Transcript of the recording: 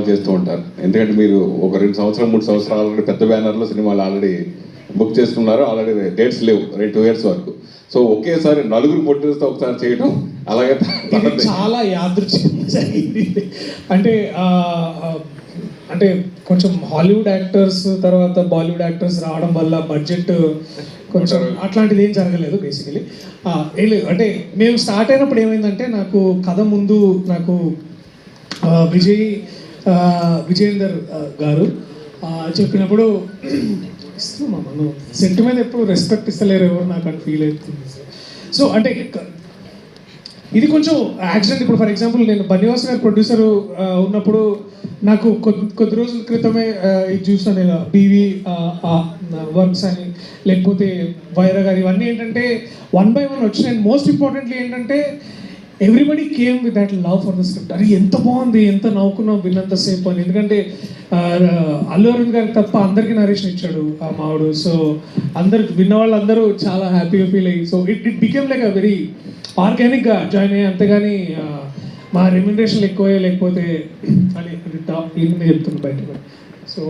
చేస్తూ ఉంటారు. ఎందుకంటే మీరు ఒక 2 సంవత్సరాలు 3 సంవత్సరాలు ఆల్రెడీ పెద్ద బ్యానర్లో సినిమాలు ఆల్రెడీ బుక్ చేసుకున్నారు. ఆల్రెడీ డేట్స్ లేవు 2 years వరకు. సో ఒకేసారి నలుగురు ప్రొడ్యూసర్తో ఒకసారి చేయడం అలాగే చాలా యాదృచ్ఛికంగా జరిగింది. అంటే అంటే కొంచెం హాలీవుడ్ యాక్టర్స్ తర్వాత బాలీవుడ్ యాక్టర్స్ రావడం వల్ల బడ్జెట్ కొంచెం అట్లాంటిది ఏం జరగలేదు బేసికలీ. ఏం లేదు, అంటే మేము స్టార్ట్ అయినప్పుడు ఏమైందంటే నాకు కథ ముందు నాకు విజయేందర్ గారు చెప్పినప్పుడు ఇస్తున్నామా మనం సెట్ మీద ఎప్పుడు రెస్పెక్ట్ ఇస్తలేరు ఎవరు, నాకు అని ఫీల్ అవుతుంది. సో అంటే ఇది కొంచెం యాక్సిడెంట్. ఇప్పుడు ఫర్ ఎగ్జాంపుల్ నేను బన్నివాస్ గారు ప్రొడ్యూసర్ ఉన్నప్పుడు నాకు కొద్ది రోజుల క్రితమే ఇది చూసాను నేను, బీవీ వర్క్స్ అని లేకపోతే వైరా గారు, ఇవన్నీ ఏంటంటే 1 by 1 వచ్చినాయి. మోస్ట్ ఇంపార్టెంట్లీ ఏంటంటే everybody came with that love for the script. అది ఎంత బాగుంది, ఎంత నవ్వుకున్నాం విన్నంతసేపు అని. ఎందుకంటే అల్లు అరవింద్ గారికి తప్ప అందరికీ నరేషన్ ఇచ్చాడు ఆ మావుడు. సో అందరికి విన్న వాళ్ళందరూ చాలా హ్యాపీగా ఫీల్ అయ్యి, so it became like a very ఆర్గానిక్గా జాయిన్ అయ్యి. అంతేగాని మా రెమ్యునరేషన్ ఎక్కువ లేకపోతే అని చెప్తుంది బయట. సో